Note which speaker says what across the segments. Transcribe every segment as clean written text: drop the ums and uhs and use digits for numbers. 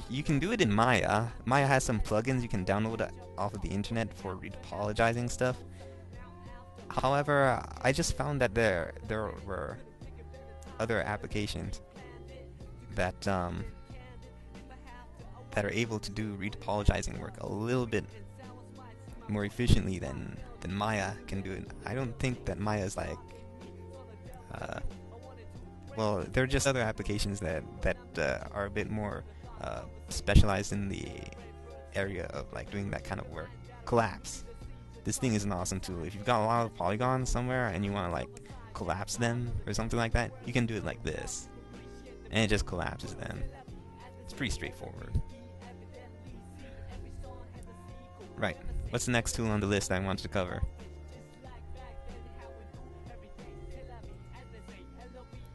Speaker 1: you can do it in Maya. Maya has some plugins you can download off of the internet for retopologizing stuff. However, I just found that there were other applications that that are able to do retopologizing work a little bit more efficiently than Maya can do it. I don't think that Maya is like well, there are just other applications that are a bit more specialized in the area of like doing that kind of work. Collapse. This thing is an awesome tool. If you've got a lot of polygons somewhere and you want to like collapse them or something like that, you can do it like this, and it just collapses them. It's pretty straightforward. Right. What's the next tool on the list I want to cover?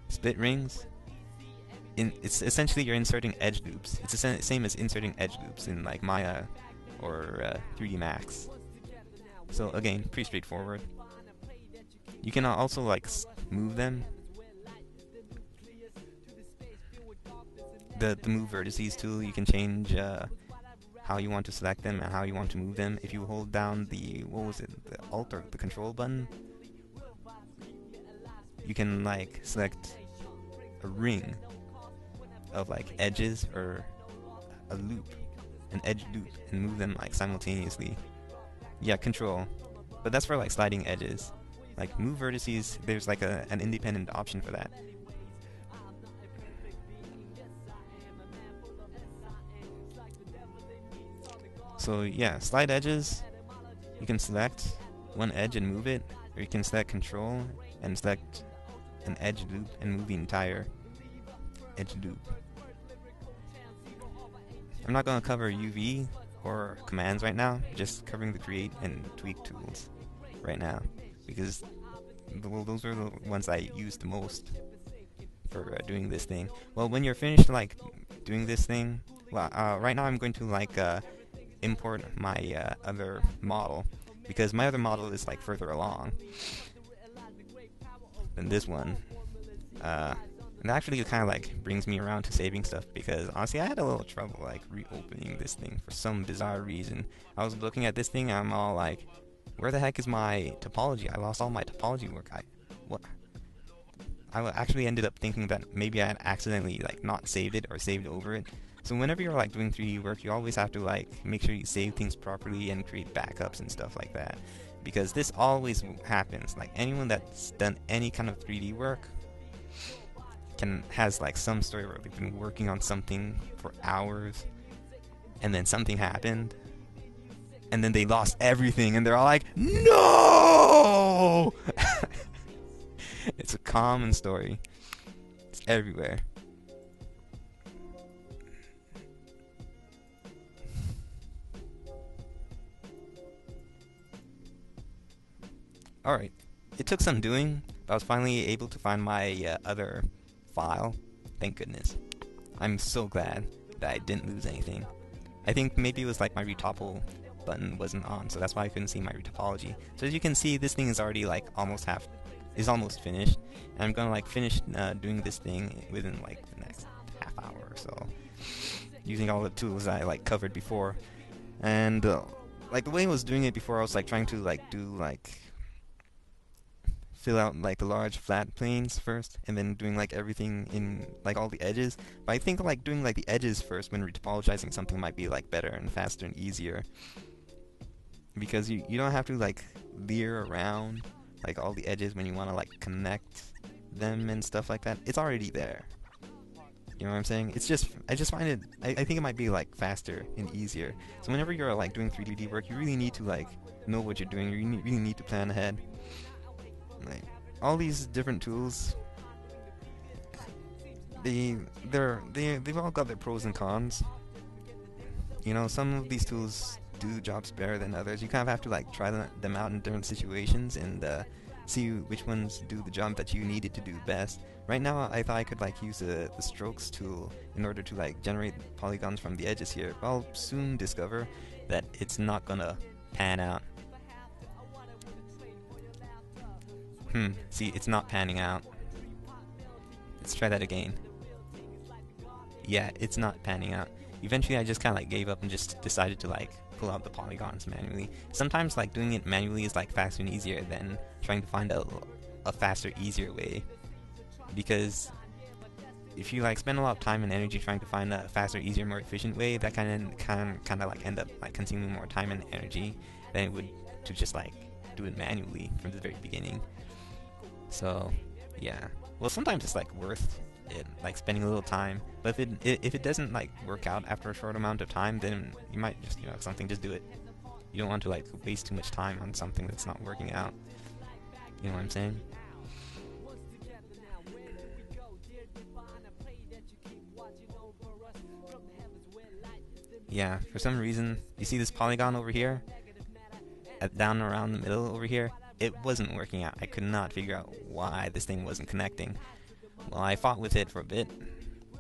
Speaker 1: Split rings. It's essentially you're inserting edge loops. It's the same as inserting edge loops in like Maya or 3D Max. So again, pretty straightforward. You can also like move them. The move vertices tool, you can change how you want to select them and how you want to move them. If you hold down the the Alt or the Control button, you can like select a ring of like edges or a loop, an edge loop, and move them like simultaneously. Yeah, Control. But that's for like sliding edges. Like move vertices, there's like an independent option for that. So yeah, slide edges, you can select one edge and move it, or you can select Control and select an edge loop and move the entire edge loop. I'm not going to cover UV or commands right now, just covering the create and tweak tools right now, because well, those are the ones I use the most for doing this thing. Well, when you're finished like doing this thing, well, right now I'm going to like import my other model, because my other model is like further along than this one. And actually it kind of like brings me around to saving stuff, because honestly I had a little trouble like reopening this thing for some bizarre reason. I was looking at this thing and I'm all like, where the heck is my topology? I lost all my topology work. I actually ended up thinking that maybe I had accidentally like not saved it or saved over it. So whenever you're like doing 3D work, you always have to like make sure you save things properly and create backups and stuff like that, because this always happens. Like anyone that's done any kind of 3D work has like some story where they've been working on something for hours and then something happened and then they lost everything and they're all like, no! It's a common story. It's everywhere. Alright, it took some doing, but I was finally able to find my other file. Thank goodness. I'm so glad that I didn't lose anything. I think maybe it was like my Retopo button wasn't on, so that's why I couldn't see my retopology. So as you can see, this thing is already like almost finished, and I'm gonna like finish doing this thing within like the next half hour or so, using all the tools I like covered before. And like the way I was doing it before, I was like trying to like do like fill out like the large flat planes first, and then doing like everything in like all the edges. But I think like doing like the edges first when retopologizing something might be like better and faster and easier, because you don't have to like leer around like all the edges when you want to like connect them and stuff like that. It's already there. You know what I'm saying? It's just, I just find it, I think it might be like faster and easier. So whenever you're like doing 3D work, you really need to like know what you're doing. You really need to plan ahead. Like all these different tools, they've all got their pros and cons. You know, some of these tools do jobs better than others. You kind of have to like try them out in different situations and see which ones do the job that you needed to do best. Right now, I thought I could like use the strokes tool in order to like generate polygons from the edges here, but I'll soon discover that it's not gonna pan out. See, it's not panning out. Let's try that again. Yeah, it's not panning out. eventually I just kind of like gave up and just decided to like pull out the polygons manually. Sometimes like doing it manually is like faster and easier than trying to find a faster, easier way, because if you like spend a lot of time and energy trying to find a faster, easier, more efficient way, that kind of like end up like consuming more time and energy than it would to just like do it manually from the very beginning. So yeah, well, sometimes it's like worth it, like spending a little time, but if it doesn't like work out after a short amount of time, then you might just, you know, something, just do it. You don't want to like waste too much time on something that's not working out. You know what I'm saying? Yeah, for some reason, you see this polygon over here? Down around the middle over here? It wasn't working out. I could not figure out why this thing wasn't connecting. Well, I fought with it for a bit.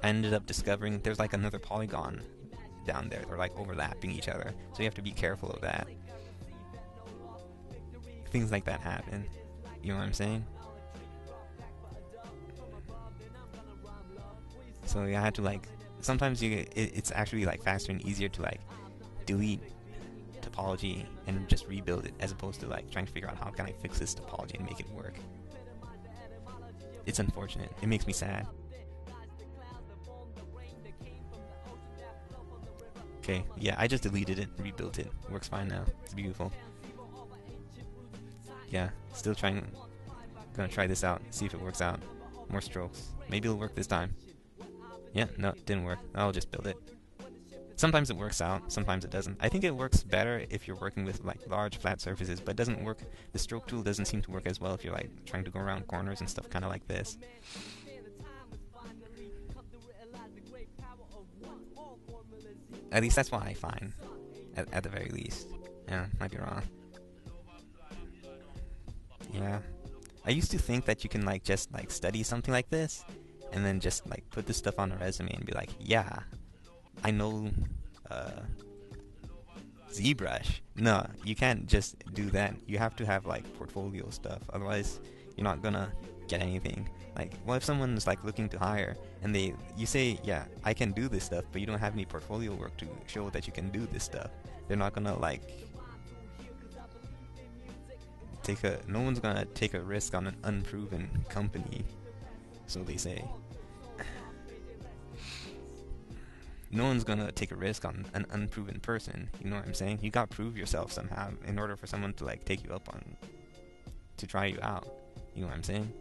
Speaker 1: I ended up discovering there's like another polygon down there. They're like overlapping each other. So you have to be careful of that. Things like that happen. You know what I'm saying? So yeah, I had to like, sometimes it's actually like faster and easier to like delete topology and just rebuild it, as opposed to like trying to figure out how can I fix this topology and make it work. It's unfortunate. It makes me sad. Okay, yeah, I just deleted it, rebuilt it. Works fine now. It's beautiful. Yeah, still trying. Gonna try this out, see if it works out. More strokes. Maybe it'll work this time. Yeah, no, it didn't work. I'll just build it. Sometimes it works out, sometimes it doesn't. I think it works better if you're working with like large flat surfaces, but it doesn't work. The stroke tool doesn't seem to work as well if you're like trying to go around corners and stuff, kind of like this. At least that's what I find. At the very least. Yeah, might be wrong. Yeah. I used to think that you can like just like study something like this and then just like put this stuff on a resume and be like, yeah, I know ZBrush. No, you can't just do that. You have to have like portfolio stuff, otherwise you're not gonna get anything. Like, what if someone's like looking to hire and you say, yeah, I can do this stuff, but you don't have any portfolio work to show that you can do this stuff? They're not gonna like no one's gonna take a risk on an unproven company, so they say. No one's gonna take a risk on an unproven person. You know what I'm saying? You gotta prove yourself somehow in order for someone to like take you up on, to try you out. You know what I'm saying?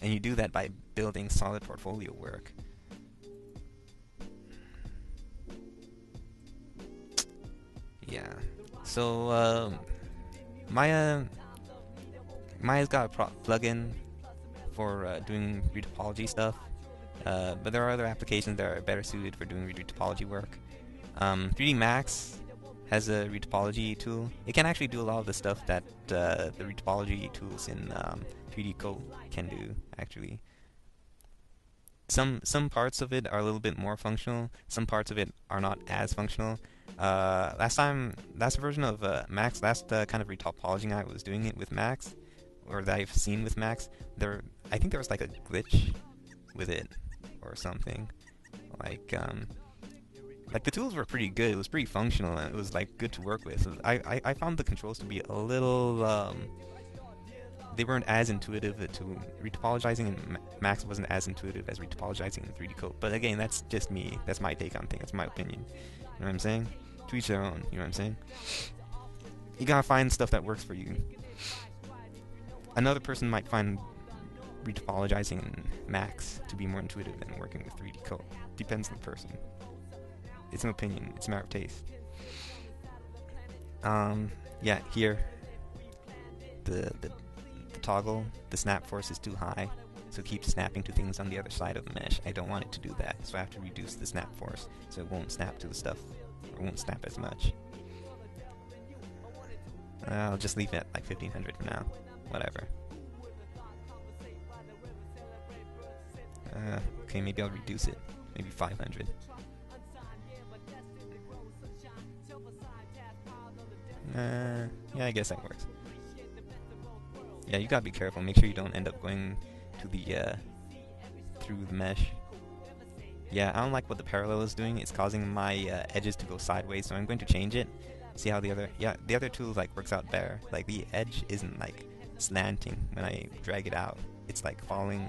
Speaker 1: And you do that by building solid portfolio work. Yeah. So Maya's got a plugin for doing retopology stuff. But there are other applications that are better suited for doing retopology work. 3D Max has a retopology tool. It can actually do a lot of the stuff that the retopology tools in 3dCoat can do, actually. Some parts of it are a little bit more functional. Some parts of it are not as functional. Last version of Max, last kind of retopologing I was doing it with Max, or that I've seen with Max, I think there was like a glitch with it or something. Like the tools were pretty good. It was pretty functional and it was like good to work with. I found the controls to be a little they weren't as intuitive to retopologizing, and Max wasn't as intuitive as retopologizing in 3dCoat. But again, that's just me. That's my take on things. That's my opinion. You know what I'm saying? To each their own. You know what I'm saying? You gotta find stuff that works for you. Another person might find retopologizing in Max to be more intuitive than working with 3dCoat. Depends on the person. It's an opinion. It's a matter of taste. Yeah, here the toggle, the snap force is too high, so it keeps snapping to things on the other side of the mesh. I don't want it to do that, so I have to reduce the snap force so it won't snap to the stuff, or won't snap as much. I'll just leave it at like 1500 for now. Whatever. Okay, maybe I'll reduce it. Maybe 500. Yeah, I guess that works. Yeah, you gotta be careful. Make sure you don't end up going to the through the mesh. Yeah, I don't like what the parallel is doing. It's causing my edges to go sideways, so I'm going to change it. See how the other tool like works out better. Like the edge isn't like slanting when I drag it out. It's like falling